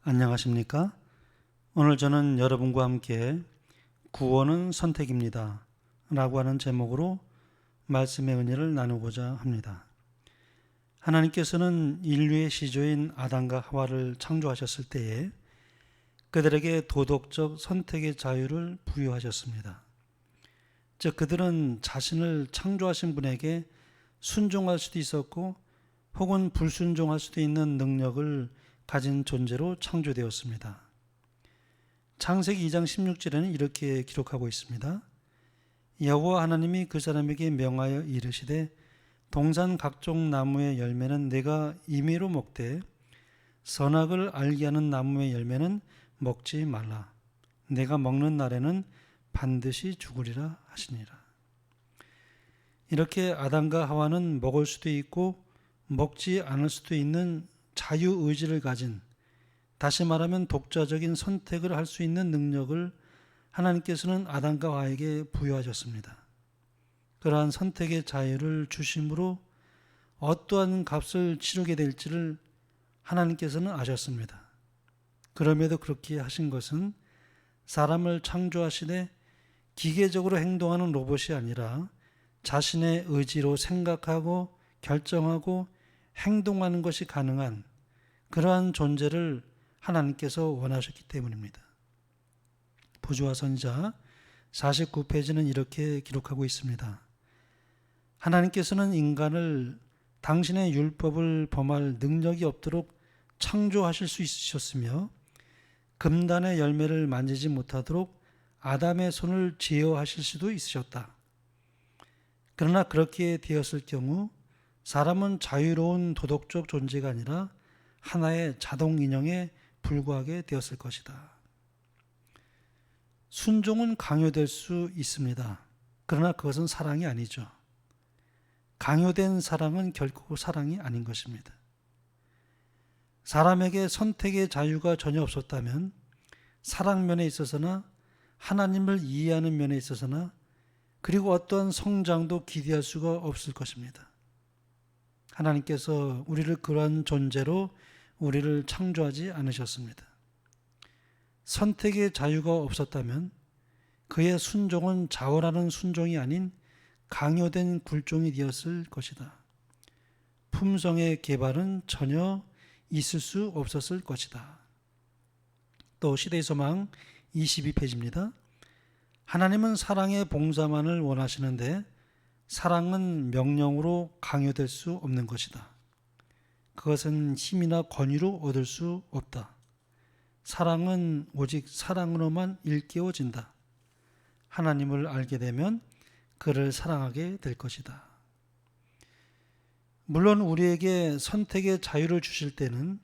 안녕하십니까? 오늘 저는 여러분과 함께 구원은 선택입니다 라고 하는 제목으로 말씀의 은혜를 나누고자 합니다. 하나님께서는 인류의 시조인 아담과 하와를 창조하셨을 때에 그들에게 도덕적 선택의 자유를 부여하셨습니다. 즉 그들은 자신을 창조하신 분에게 순종할 수도 있었고 혹은 불순종할 수도 있는 능력을 가진 존재로 창조되었습니다. 창세기 2장 16절에는 이렇게 기록하고 있습니다. 여호와 하나님이 그 사람에게 명하여 이르시되 동산 각종 나무의 열매는 내가 임의로 먹되 선악을 알게 하는 나무의 열매는 먹지 말라. 내가 먹는 날에는 반드시 죽으리라 하시니라. 이렇게 아담과 하와는 먹을 수도 있고 먹지 않을 수도 있는 자유의지를 가진, 다시 말하면 독자적인 선택을 할 수 있는 능력을 하나님께서는 아담과 하와에게 부여하셨습니다. 그러한 선택의 자유를 주심으로 어떠한 값을 치르게 될지를 하나님께서는 아셨습니다. 그럼에도 그렇게 하신 것은 사람을 창조하시되 기계적으로 행동하는 로봇이 아니라 자신의 의지로 생각하고 결정하고 행동하는 것이 가능한 그러한 존재를 하나님께서 원하셨기 때문입니다. 부조화 선지자 49페이지는 이렇게 기록하고 있습니다. 하나님께서는 인간을 당신의 율법을 범할 능력이 없도록 창조하실 수 있으셨으며 금단의 열매를 만지지 못하도록 아담의 손을 제어하실 수도 있으셨다. 그러나 그렇게 되었을 경우 사람은 자유로운 도덕적 존재가 아니라 하나의 자동 인형에 불과하게 되었을 것이다. 순종은 강요될 수 있습니다. 그러나 그것은 사랑이 아니죠. 강요된 사랑은 결코 사랑이 아닌 것입니다. 사람에게 선택의 자유가 전혀 없었다면 사랑 면에 있어서나 하나님을 이해하는 면에 있어서나 그리고 어떠한 성장도 기대할 수가 없을 것입니다. 하나님께서 우리를 그러한 존재로 우리를 창조하지 않으셨습니다. 선택의 자유가 없었다면 그의 순종은 자원하는 순종이 아닌 강요된 굴종이 되었을 것이다. 품성의 개발은 전혀 있을 수 없었을 것이다. 또 시대의 소망 22페이지입니다. 하나님은 사랑의 봉사만을 원하시는데 사랑은 명령으로 강요될 수 없는 것이다. 그것은 힘이나 권위로 얻을 수 없다. 사랑은 오직 사랑으로만 일깨워진다. 하나님을 알게 되면 그를 사랑하게 될 것이다. 물론 우리에게 선택의 자유를 주실 때는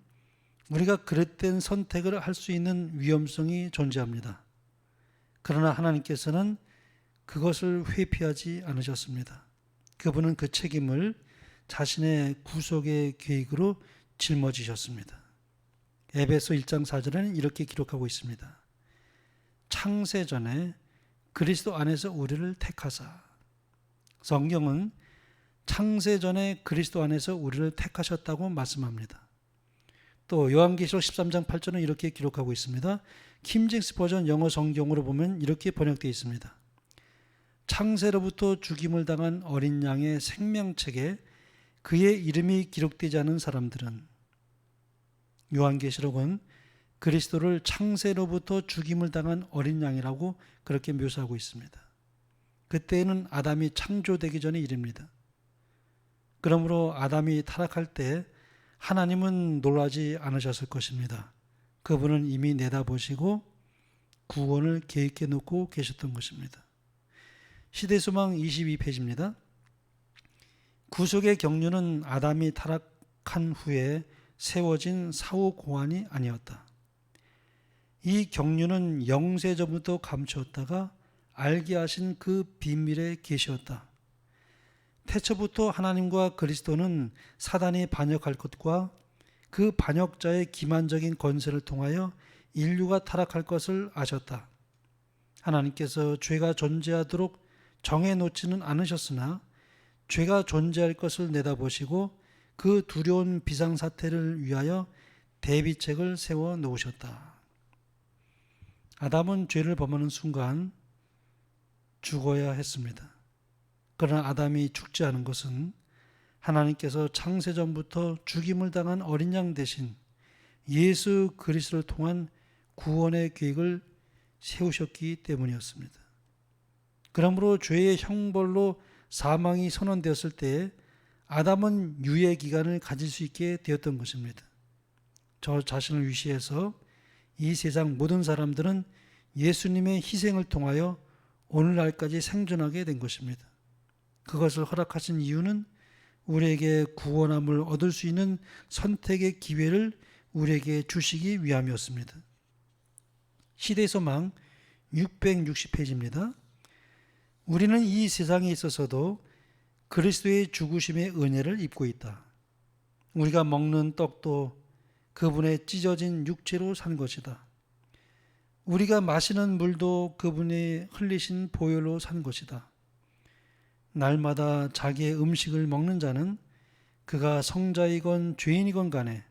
우리가 그릇된 선택을 할 수 있는 위험성이 존재합니다. 그러나 하나님께서는 그것을 회피하지 않으셨습니다. 그분은 그 책임을 자신의 구속의 계획으로 짊어지셨습니다. 에베소 1장 4절에는 이렇게 기록하고 있습니다. 창세전에 그리스도 안에서 우리를 택하사. 성경은 창세전에 그리스도 안에서 우리를 택하셨다고 말씀합니다. 또 요한계시록 13장 8절은 이렇게 기록하고 있습니다. 킴잭스 버전 영어 성경으로 보면 이렇게 번역되어 있습니다. 창세로부터 죽임을 당한 어린 양의 생명책에 그의 이름이 기록되지 않은 사람들은, 요한계시록은 그리스도를 창세로부터 죽임을 당한 어린 양이라고 그렇게 묘사하고 있습니다. 그때에는 아담이 창조되기 전의 일입니다. 그러므로 아담이 타락할 때 하나님은 놀라지 않으셨을 것입니다. 그분은 이미 내다보시고 구원을 계획해 놓고 계셨던 것입니다. 시대소망 22페이지입니다. 구속의 경륜은 아담이 타락한 후에 세워진 사후 고안이 아니었다. 이 경륜은 영세전부터 감추었다가 알게 하신 그 비밀의 계시였다. 태초부터 하나님과 그리스도는 사단이 반역할 것과 그 반역자의 기만적인 권세를 통하여 인류가 타락할 것을 아셨다. 하나님께서 죄가 존재하도록 정해놓지는 않으셨으나 죄가 존재할 것을 내다보시고 그 두려운 비상사태를 위하여 대비책을 세워 놓으셨다. 아담은 죄를 범하는 순간 죽어야 했습니다. 그러나 아담이 죽지 않은 것은 하나님께서 창세전부터 죽임을 당한 어린 양 대신 예수 그리스도를 통한 구원의 계획을 세우셨기 때문이었습니다. 그러므로 죄의 형벌로 사망이 선언되었을 때 아담은 유예 기간을 가질 수 있게 되었던 것입니다. 저 자신을 위시해서 이 세상 모든 사람들은 예수님의 희생을 통하여 오늘날까지 생존하게 된 것입니다. 그것을 허락하신 이유는 우리에게 구원함을 얻을 수 있는 선택의 기회를 우리에게 주시기 위함이었습니다. 시대의 소망 660페이지입니다. 우리는 이 세상에 있어서도 그리스도의 죽으심의 은혜를 입고 있다. 우리가 먹는 떡도 그분의 찢어진 육체로 산 것이다. 우리가 마시는 물도 그분이 흘리신 보혈로 산 것이다. 날마다 자기의 음식을 먹는 자는 그가 성자이건 죄인이건 간에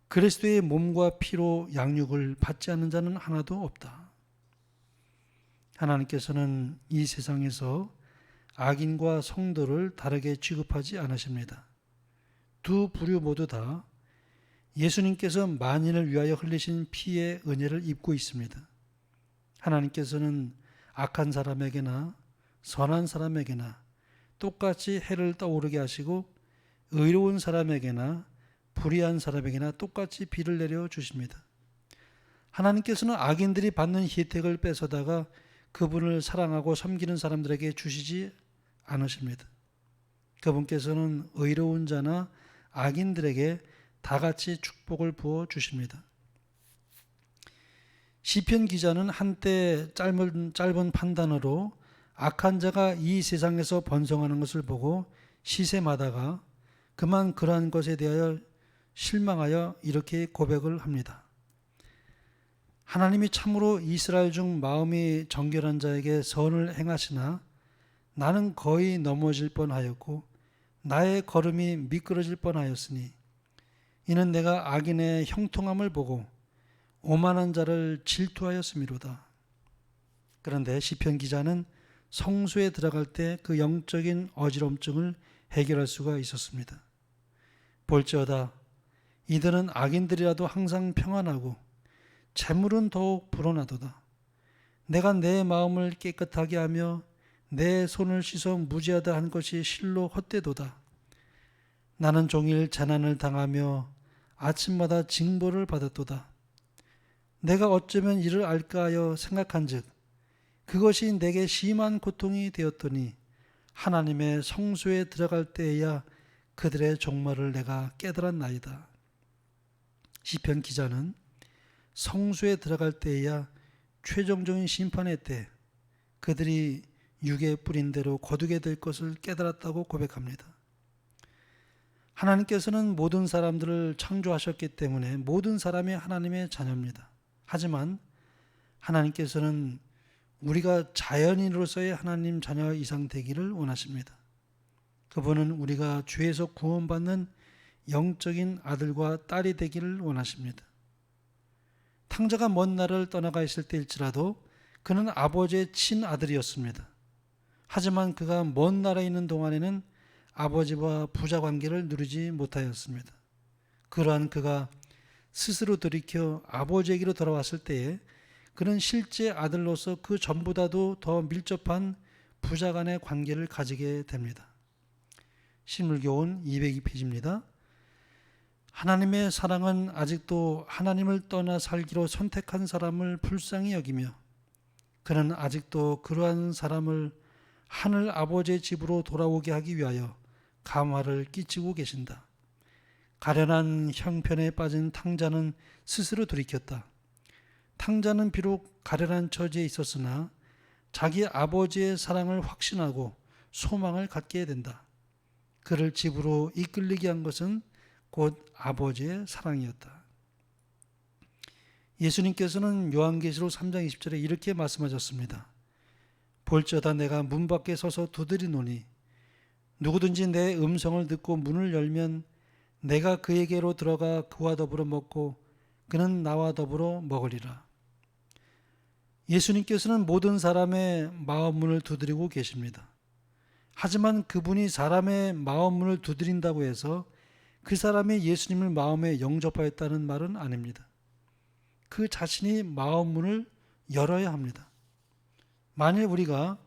그리스도의 몸과 피로 양육을 받지 않는 자는 하나도 없다. 하나님께서는 이 세상에서 악인과 성도를 다르게 취급하지 않으십니다. 두 부류 모두 다 예수님께서 만인을 위하여 흘리신 피의 은혜를 입고 있습니다. 하나님께서는 악한 사람에게나 선한 사람에게나 똑같이 해를 떠오르게 하시고 의로운 사람에게나 불의한 사람에게나 똑같이 비를 내려 주십니다. 하나님께서는 악인들이 받는 혜택을 뺏어다가 그분을 사랑하고 섬기는 사람들에게 주시지 않으십니다. 그분께서는 의로운 자나 악인들에게 다 같이 축복을 부어 주십니다. 시편 기자는 한때 짧은 판단으로 악한 자가 이 세상에서 번성하는 것을 보고 시샘하다가 그만 그러한 것에 대하여 실망하여 이렇게 고백을 합니다. 하나님이 참으로 이스라엘 중 마음이 정결한 자에게 선을 행하시나 나는 거의 넘어질 뻔하였고 나의 걸음이 미끄러질 뻔하였으니 이는 내가 악인의 형통함을 보고 오만한 자를 질투하였음이로다. 그런데 시편 기자는 성소에 들어갈 때 그 영적인 어지럼증을 해결할 수가 있었습니다. 볼지어다 이들은 악인들이라도 항상 평안하고 재물은 더욱 불어나도다. 내가 내 마음을 깨끗하게 하며 내 손을 씻어 무지하다 한 것이 실로 헛되도다. 나는 종일 재난을 당하며 아침마다 징벌을 받았도다. 내가 어쩌면 이를 알까 하여 생각한즉 그것이 내게 심한 고통이 되었더니 하나님의 성소에 들어갈 때에야 그들의 종말을 내가 깨달았나이다. 시편 기자는 성소에 들어갈 때에야 최종적인 심판의 때 그들이 육에 뿌린 대로 거두게 될 것을 깨달았다고 고백합니다. 하나님께서는 모든 사람들을 창조하셨기 때문에 모든 사람이 하나님의 자녀입니다. 하지만 하나님께서는 우리가 자연인으로서의 하나님 자녀 이상 되기를 원하십니다. 그분은 우리가 죄에서 구원받는 영적인 아들과 딸이 되기를 원하십니다. 탕자가 먼 나라를 떠나가 있을 때일지라도 그는 아버지의 친아들이었습니다. 하지만 그가 먼 나라에 있는 동안에는 아버지와 부자 관계를 누리지 못하였습니다. 그러한 그가 스스로 돌이켜 아버지에게로 돌아왔을 때에 그는 실제 아들로서 그 전보다도 더 밀접한 부자 간의 관계를 가지게 됩니다. 신물교훈 202페이지입니다. 하나님의 사랑은 아직도 하나님을 떠나 살기로 선택한 사람을 불쌍히 여기며 그는 아직도 그러한 사람을 하늘 아버지의 집으로 돌아오게 하기 위하여 감화를 끼치고 계신다. 가련한 형편에 빠진 탕자는 스스로 돌이켰다. 탕자는 비록 가련한 처지에 있었으나 자기 아버지의 사랑을 확신하고 소망을 갖게 된다. 그를 집으로 이끌리게 한 것은 곧 아버지의 사랑이었다. 예수님께서는 요한계시록 3장 20절에 이렇게 말씀하셨습니다. 볼지어다 내가 문 밖에 서서 두드리노니 누구든지 내 음성을 듣고 문을 열면 내가 그에게로 들어가 그와 더불어 먹고 그는 나와 더불어 먹으리라. 예수님께서는 모든 사람의 마음 문을 두드리고 계십니다. 하지만 그분이 사람의 마음 문을 두드린다고 해서 그 사람이 예수님을 마음에 영접하였다는 말은 아닙니다. 그 자신이 마음 문을 열어야 합니다. 만일 우리가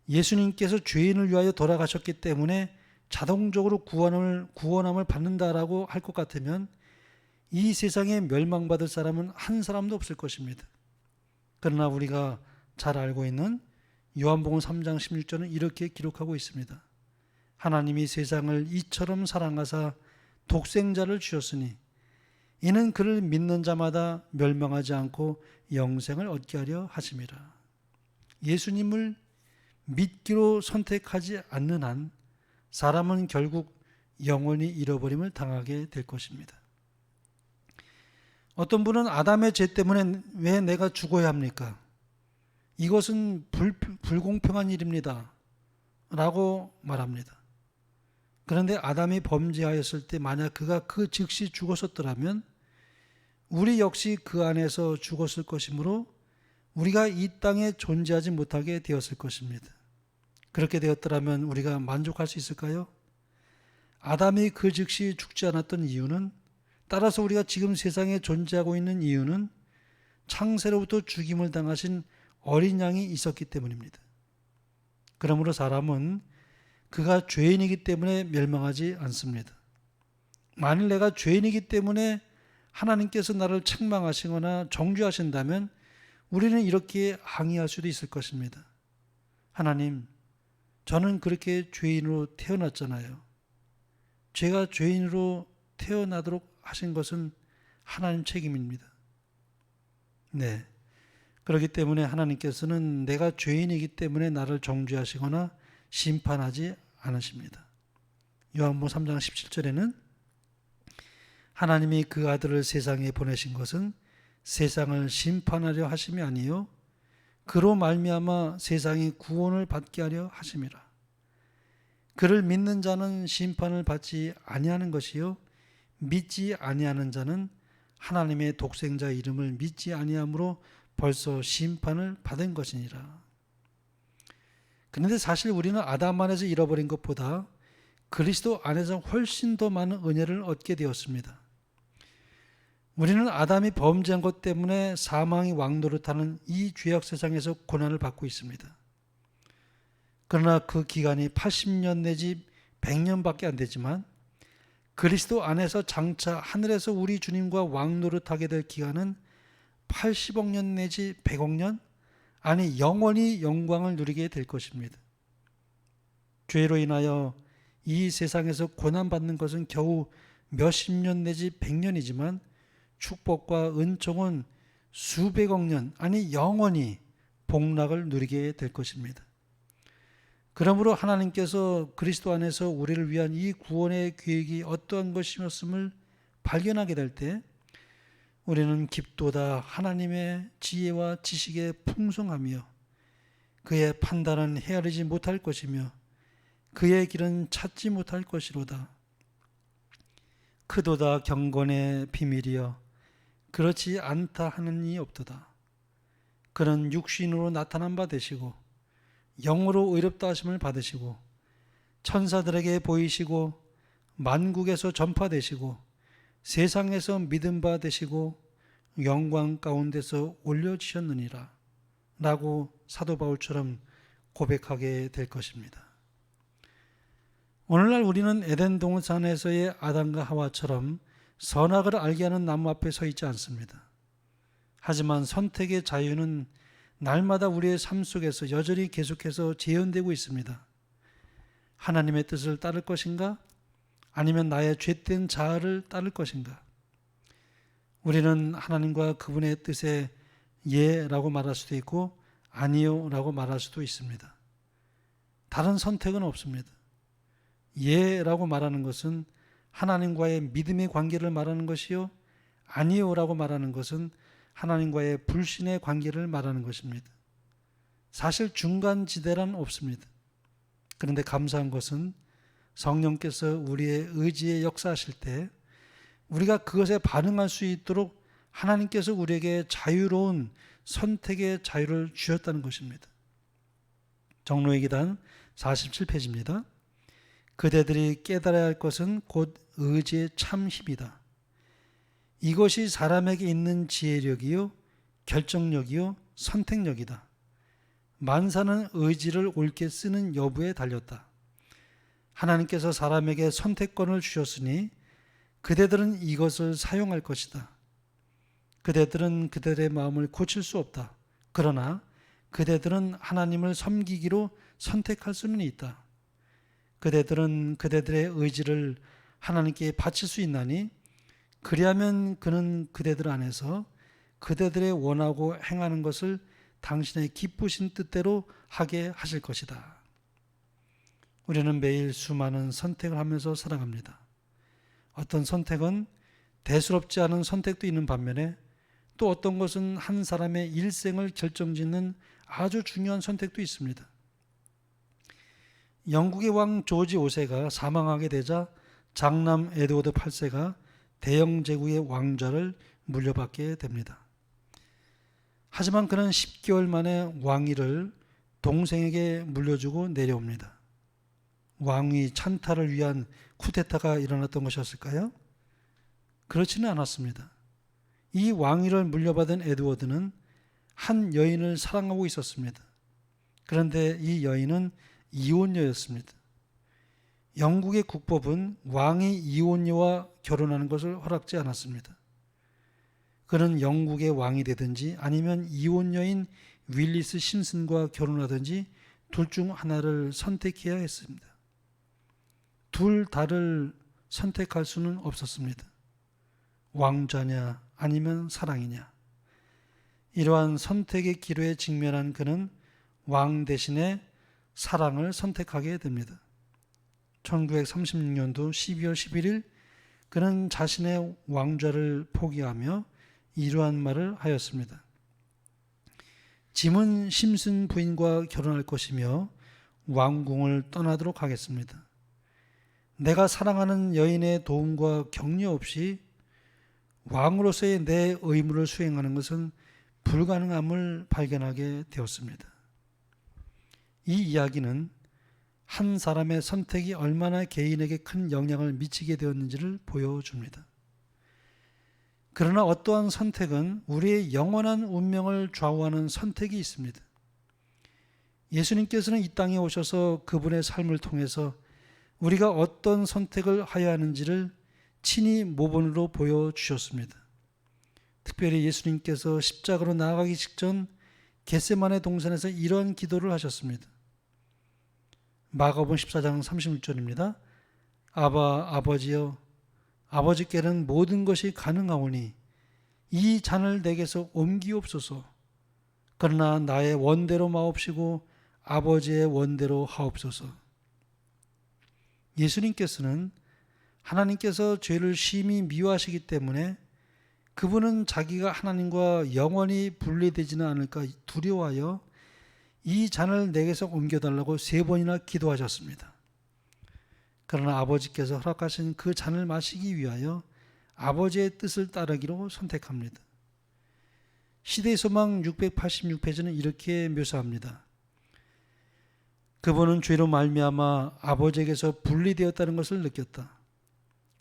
예수님께서 죄인을 위하여 돌아가셨기 때문에 자동적으로 구원함을 받는다라고 할 것 같으면 이 세상에 멸망받을 사람은 한 사람도 없을 것입니다. 그러나 우리가 잘 알고 있는 요한복음 3장 16절은 이렇게 기록하고 있습니다. 하나님이 세상을 이처럼 사랑하사 독생자를 주셨으니 이는 그를 믿는 자마다 멸망하지 않고 영생을 얻게 하려 하심이라. 예수님을 믿기로 선택하지 않는 한 사람은 결국 영원히 잃어버림을 당하게 될 것입니다. 어떤 분은 아담의 죄 때문에 왜 내가 죽어야 합니까? 이것은 불공평한 일입니다. 라고 말합니다. 그런데 아담이 범죄하였을 때 만약 그가 그 즉시 죽었었더라면 우리 역시 그 안에서 죽었을 것이므로 우리가 이 땅에 존재하지 못하게 되었을 것입니다. 그렇게 되었더라면 우리가 만족할 수 있을까요? 아담이 그 즉시 죽지 않았던 이유는, 따라서 우리가 지금 세상에 존재하고 있는 이유는 창세로부터 죽임을 당하신 어린 양이 있었기 때문입니다. 그러므로 사람은 그가 죄인이기 때문에 멸망하지 않습니다. 만일 내가 죄인이기 때문에 하나님께서 나를 책망하시거나 정죄하신다면 우리는 이렇게 항의할 수도 있을 것입니다. 하나님, 저는 그렇게 죄인으로 태어났잖아요. 제가 죄인으로 태어나도록 하신 것은 하나님 책임입니다. 네. 그렇기 때문에 하나님께서는 내가 죄인이기 때문에 나를 정죄하시거나 심판하지 않으십니다. 요한복음 3장 17절에는 하나님이 그 아들을 세상에 보내신 것은 세상을 심판하려 하심이 아니요 그로 말미암아 세상이 구원을 받게 하려 하심이라. 그를 믿는 자는 심판을 받지 아니하는 것이요 믿지 아니하는 자는 하나님의 독생자 이름을 믿지 아니함으로 벌써 심판을 받은 것이니라. 그런데 사실 우리는 아담 안에서 잃어버린 것보다 그리스도 안에서 훨씬 더 많은 은혜를 얻게 되었습니다. 우리는 아담이 범죄한 것 때문에 사망이 왕노릇하는 이 죄악 세상에서 고난을 받고 있습니다. 그러나 그 기간이 80년 내지 100년밖에 안 되지만 그리스도 안에서 장차 하늘에서 우리 주님과 왕노릇하게 될 기간은 80억 년 내지 100억 년, 아니 영원히 영광을 누리게 될 것입니다. 죄로 인하여 이 세상에서 고난받는 것은 겨우 몇십 년 내지 100년이지만 축복과 은총은 수백억 년, 아니 영원히 복락을 누리게 될 것입니다. 그러므로 하나님께서 그리스도 안에서 우리를 위한 이 구원의 계획이 어떠한 것이었음을 발견하게 될 때 우리는 깊도다 하나님의 지혜와 지식에 풍성하며 그의 판단은 헤아리지 못할 것이며 그의 길은 찾지 못할 것이로다. 크도다 경건의 비밀이여 그렇지 않다 하는 이 없도다. 그는 육신으로 나타난 바 되시고 영으로 의롭다 하심을 받으시고 천사들에게 보이시고 만국에서 전파되시고 세상에서 믿음 바 되시고 영광 가운데서 올려지셨느니라 라고 사도 바울처럼 고백하게 될 것입니다. 오늘날 우리는 에덴 동산에서의 아담과 하와처럼 선악을 알게 하는 나무 앞에 서 있지 않습니다. 하지만 선택의 자유는 날마다 우리의 삶 속에서 여전히 계속해서 재현되고 있습니다. 하나님의 뜻을 따를 것인가? 아니면 나의 죄된 자아를 따를 것인가? 우리는 하나님과 그분의 뜻에 예라고 말할 수도 있고 아니요 라고 말할 수도 있습니다. 다른 선택은 없습니다. 예라고 말하는 것은 하나님과의 믿음의 관계를 말하는 것이요 아니요 라고 말하는 것은 하나님과의 불신의 관계를 말하는 것입니다. 사실 중간지대란 없습니다. 그런데 감사한 것은 성령께서 우리의 의지에 역사하실 때 우리가 그것에 반응할 수 있도록 하나님께서 우리에게 자유로운 선택의 자유를 주셨다는 것입니다. 정로의 기단 47페이지입니다. 그대들이 깨달아야 할 것은 곧 의지의 참 힘이다. 이것이 사람에게 있는 지혜력이요, 결정력이요, 선택력이다. 만사는 의지를 옳게 쓰는 여부에 달렸다. 하나님께서 사람에게 선택권을 주셨으니 그대들은 이것을 사용할 것이다. 그대들은 그들의 마음을 고칠 수 없다. 그러나 그대들은 하나님을 섬기기로 선택할 수는 있다. 그대들은 그대들의 의지를 하나님께 바칠 수 있나니 그리하면 그는 그대들 안에서 그대들의 원하고 행하는 것을 당신의 기쁘신 뜻대로 하게 하실 것이다. 우리는 매일 수많은 선택을 하면서 살아갑니다. 어떤 선택은 대수롭지 않은 선택도 있는 반면에 또 어떤 것은 한 사람의 일생을 결정짓는 아주 중요한 선택도 있습니다. 영국의 왕 조지 5세가 사망하게 되자 장남 에드워드 8세가 대영 제국의 왕좌를 물려받게 됩니다. 하지만 그는 10개월 만에 왕위를 동생에게 물려주고 내려옵니다. 왕위 찬탈을 위한 쿠데타가 일어났던 것이었을까요? 그렇지는 않았습니다. 이 왕위를 물려받은 에드워드는 한 여인을 사랑하고 있었습니다. 그런데 이 여인은 이혼녀였습니다. 영국의 국법은 왕이 이혼녀와 결혼하는 것을 허락지 않았습니다. 그는 영국의 왕이 되든지 아니면 이혼녀인 윌리스 심슨과 결혼하든지 둘 중 하나를 선택해야 했습니다. 둘 다를 선택할 수는 없었습니다. 왕좌냐 아니면 사랑이냐. 이러한 선택의 기로에 직면한 그는 왕 대신에 사랑을 선택하게 됩니다. 1936년도 12월 11일 그는 자신의 왕좌를 포기하며 이러한 말을 하였습니다. 짐은 심슨 부인과 결혼할 것이며 왕궁을 떠나도록 하겠습니다. 내가 사랑하는 여인의 도움과 격려 없이 왕으로서의 내 의무를 수행하는 것은 불가능함을 발견하게 되었습니다. 이 이야기는 한 사람의 선택이 얼마나 개인에게 큰 영향을 미치게 되었는지를 보여줍니다. 그러나 어떠한 선택은 우리의 영원한 운명을 좌우하는 선택이 있습니다. 예수님께서는 이 땅에 오셔서 그분의 삶을 통해서 우리가 어떤 선택을 하여야 하는지를 친히 모본으로 보여주셨습니다. 특별히 예수님께서 십자가로 나아가기 직전 겟세마네 동산에서 이러한 기도를 하셨습니다. 마가복음 14장 36절입니다. 아버지여, 아버지께는 모든 것이 가능하오니 이 잔을 내게서 옮기옵소서. 그러나 나의 원대로 마옵시고 아버지의 원대로 하옵소서. 예수님께서는 하나님께서 죄를 심히 미워하시기 때문에 그분은 자기가 하나님과 영원히 분리되지는 않을까 두려워하여 이 잔을 내게서 옮겨달라고 3번이나 기도하셨습니다. 그러나 아버지께서 허락하신 그 잔을 마시기 위하여 아버지의 뜻을 따르기로 선택합니다. 시대의 소망 686페이지는 이렇게 묘사합니다. 그분은 죄로 말미암아 아버지에게서 분리되었다는 것을 느꼈다.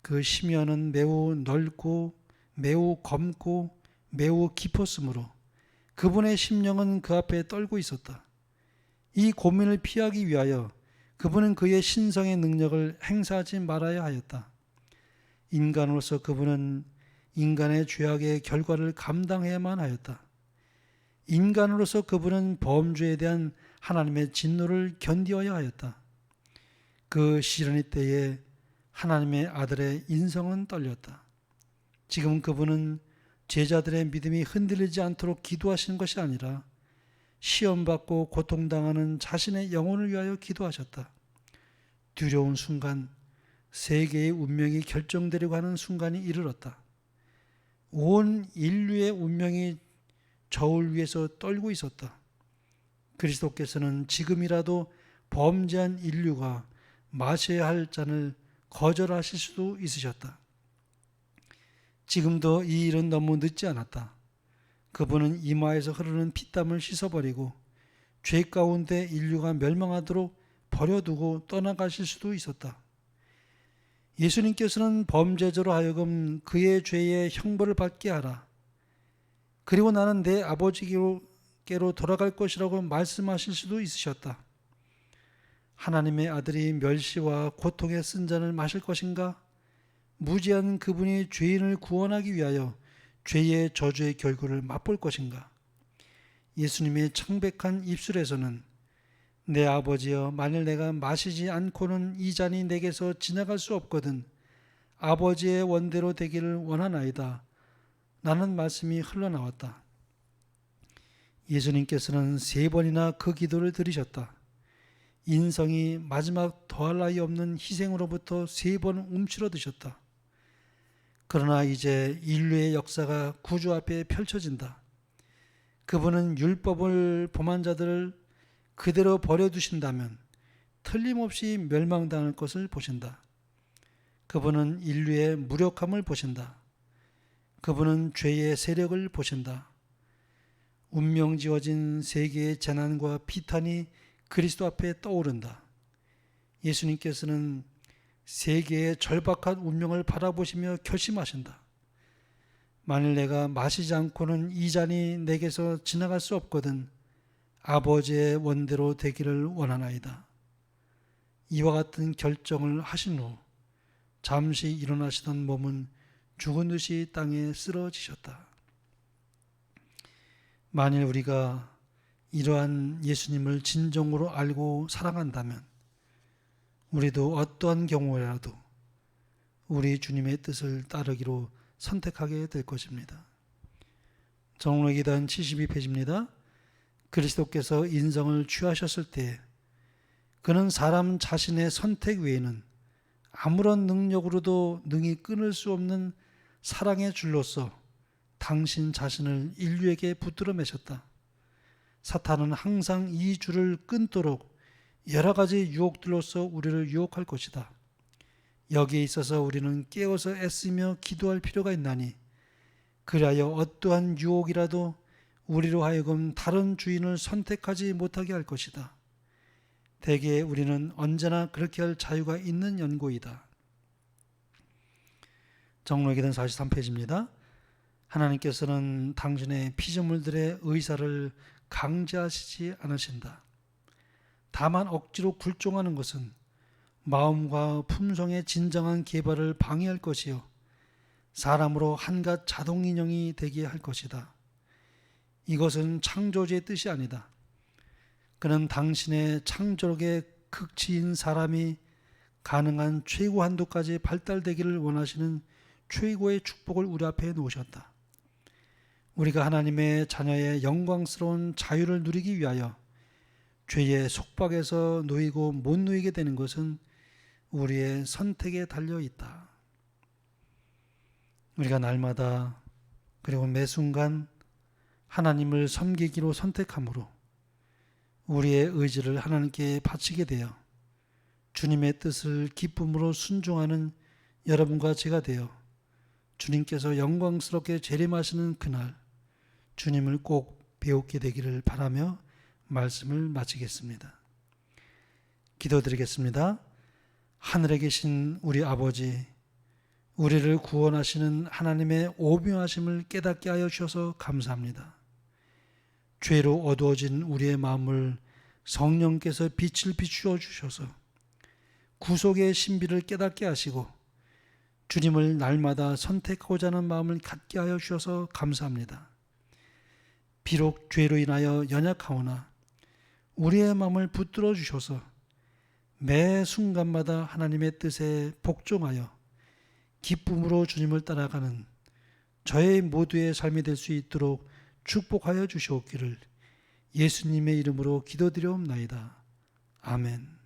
그 심연은 매우 넓고 매우 검고 매우 깊었으므로 그분의 심령은 그 앞에 떨고 있었다. 이 고민을 피하기 위하여 그분은 그의 신성의 능력을 행사하지 말아야 하였다. 인간으로서 그분은 인간의 죄악의 결과를 감당해야만 하였다. 인간으로서 그분은 범죄에 대한 하나님의 진노를 견디어야 하였다. 그 시련의 때에 하나님의 아들의 인성은 떨렸다. 지금 그분은 제자들의 믿음이 흔들리지 않도록 기도하시는 것이 아니라 시험받고 고통당하는 자신의 영혼을 위하여 기도하셨다. 두려운 순간, 세계의 운명이 결정되려고 하는 순간이 이르렀다. 온 인류의 운명이 저울 위에서 떨고 있었다. 그리스도께서는 지금이라도 범죄한 인류가 마셔야 할 잔을 거절하실 수도 있으셨다. 지금도 이 일은 너무 늦지 않았다. 그분은 이마에서 흐르는 피땀을 씻어버리고 죄 가운데 인류가 멸망하도록 버려두고 떠나가실 수도 있었다. 예수님께서는 범죄자로 하여금 그의 죄의 형벌을 받게 하라. 그리고 나는 내 아버지께로 돌아갈 것이라고 말씀하실 수도 있으셨다. 하나님의 아들이 멸시와 고통의 쓴 잔을 마실 것인가? 무지한 그분이 죄인을 구원하기 위하여 죄의 저주의 결과를 맛볼 것인가? 예수님의 창백한 입술에서는 내 아버지여, 만일 내가 마시지 않고는 이 잔이 내게서 지나갈 수 없거든 아버지의 원대로 되기를 원하나이다 라는 말씀이 흘러나왔다. 예수님께서는 3번이나 그 기도를 드리셨다. 인성이 마지막 더할 나위 없는 희생으로부터 3번 움츠러드셨다. 그러나 이제 인류의 역사가 구주 앞에 펼쳐진다. 그분은 율법을 범한 자들을 그대로 버려두신다면 틀림없이 멸망당할 것을 보신다. 그분은 인류의 무력함을 보신다. 그분은 죄의 세력을 보신다. 운명지어진 세계의 재난과 비탄이 그리스도 앞에 떠오른다. 예수님께서는 세계의 절박한 운명을 바라보시며 결심하신다. 만일 내가 마시지 않고는 이 잔이 내게서 지나갈 수 없거든 아버지의 원대로 되기를 원하나이다. 이와 같은 결정을 하신 후 잠시 일어나시던 몸은 죽은 듯이 땅에 쓰러지셨다. 만일 우리가 이러한 예수님을 진정으로 알고 사랑한다면 우리도 어떠한 경우라도 우리 주님의 뜻을 따르기로 선택하게 될 것입니다. 정록기단 72페이지입니다. 그리스도께서 인성을 취하셨을 때 그는 사람 자신의 선택 외에는 아무런 능력으로도 능히 끊을 수 없는 사랑의 줄로서 당신 자신을 인류에게 붙들어 매셨다. 사탄은 항상 이 줄을 끊도록 여러 가지 유혹들로서 우리를 유혹할 것이다. 여기에 있어서 우리는 깨어서 애쓰며 기도할 필요가 있나니 그리하여 어떠한 유혹이라도 우리로 하여금 다른 주인을 선택하지 못하게 할 것이다. 대개 우리는 언제나 그렇게 할 자유가 있는 연고이다. 정록기단 43페이지입니다. 하나님께서는 당신의 피조물들의 의사를 강제하시지 않으신다. 다만 억지로 굴종하는 것은 마음과 품성의 진정한 개발을 방해할 것이요 사람으로 한갓 자동인형이 되게 할 것이다. 이것은 창조주의 뜻이 아니다. 그는 당신의 창조력의 극치인 사람이 가능한 최고 한도까지 발달되기를 원하시는 최고의 축복을 우리 앞에 놓으셨다. 우리가 하나님의 자녀의 영광스러운 자유를 누리기 위하여 죄의 속박에서 놓이고 못 놓이게 되는 것은 우리의 선택에 달려 있다. 우리가 날마다 그리고 매 순간 하나님을 섬기기로 선택함으로 우리의 의지를 하나님께 바치게 되어 주님의 뜻을 기쁨으로 순종하는 여러분과 제가 되어 주님께서 영광스럽게 재림하시는 그날 주님을 꼭 배우게 되기를 바라며 말씀을 마치겠습니다. 기도드리겠습니다. 하늘에 계신 우리 아버지, 우리를 구원하시는 하나님의 오묘하심을 깨닫게 하여 주셔서 감사합니다. 죄로 어두워진 우리의 마음을 성령께서 빛을 비추어 주셔서 구속의 신비를 깨닫게 하시고 주님을 날마다 선택하고자 하는 마음을 갖게 하여 주셔서 감사합니다. 비록 죄로 인하여 연약하오나 우리의 마음을 붙들어 주셔서 매 순간마다 하나님의 뜻에 복종하여 기쁨으로 주님을 따라가는 저의 모두의 삶이 될 수 있도록 축복하여 주시옵기를 예수님의 이름으로 기도드려옵나이다. 아멘.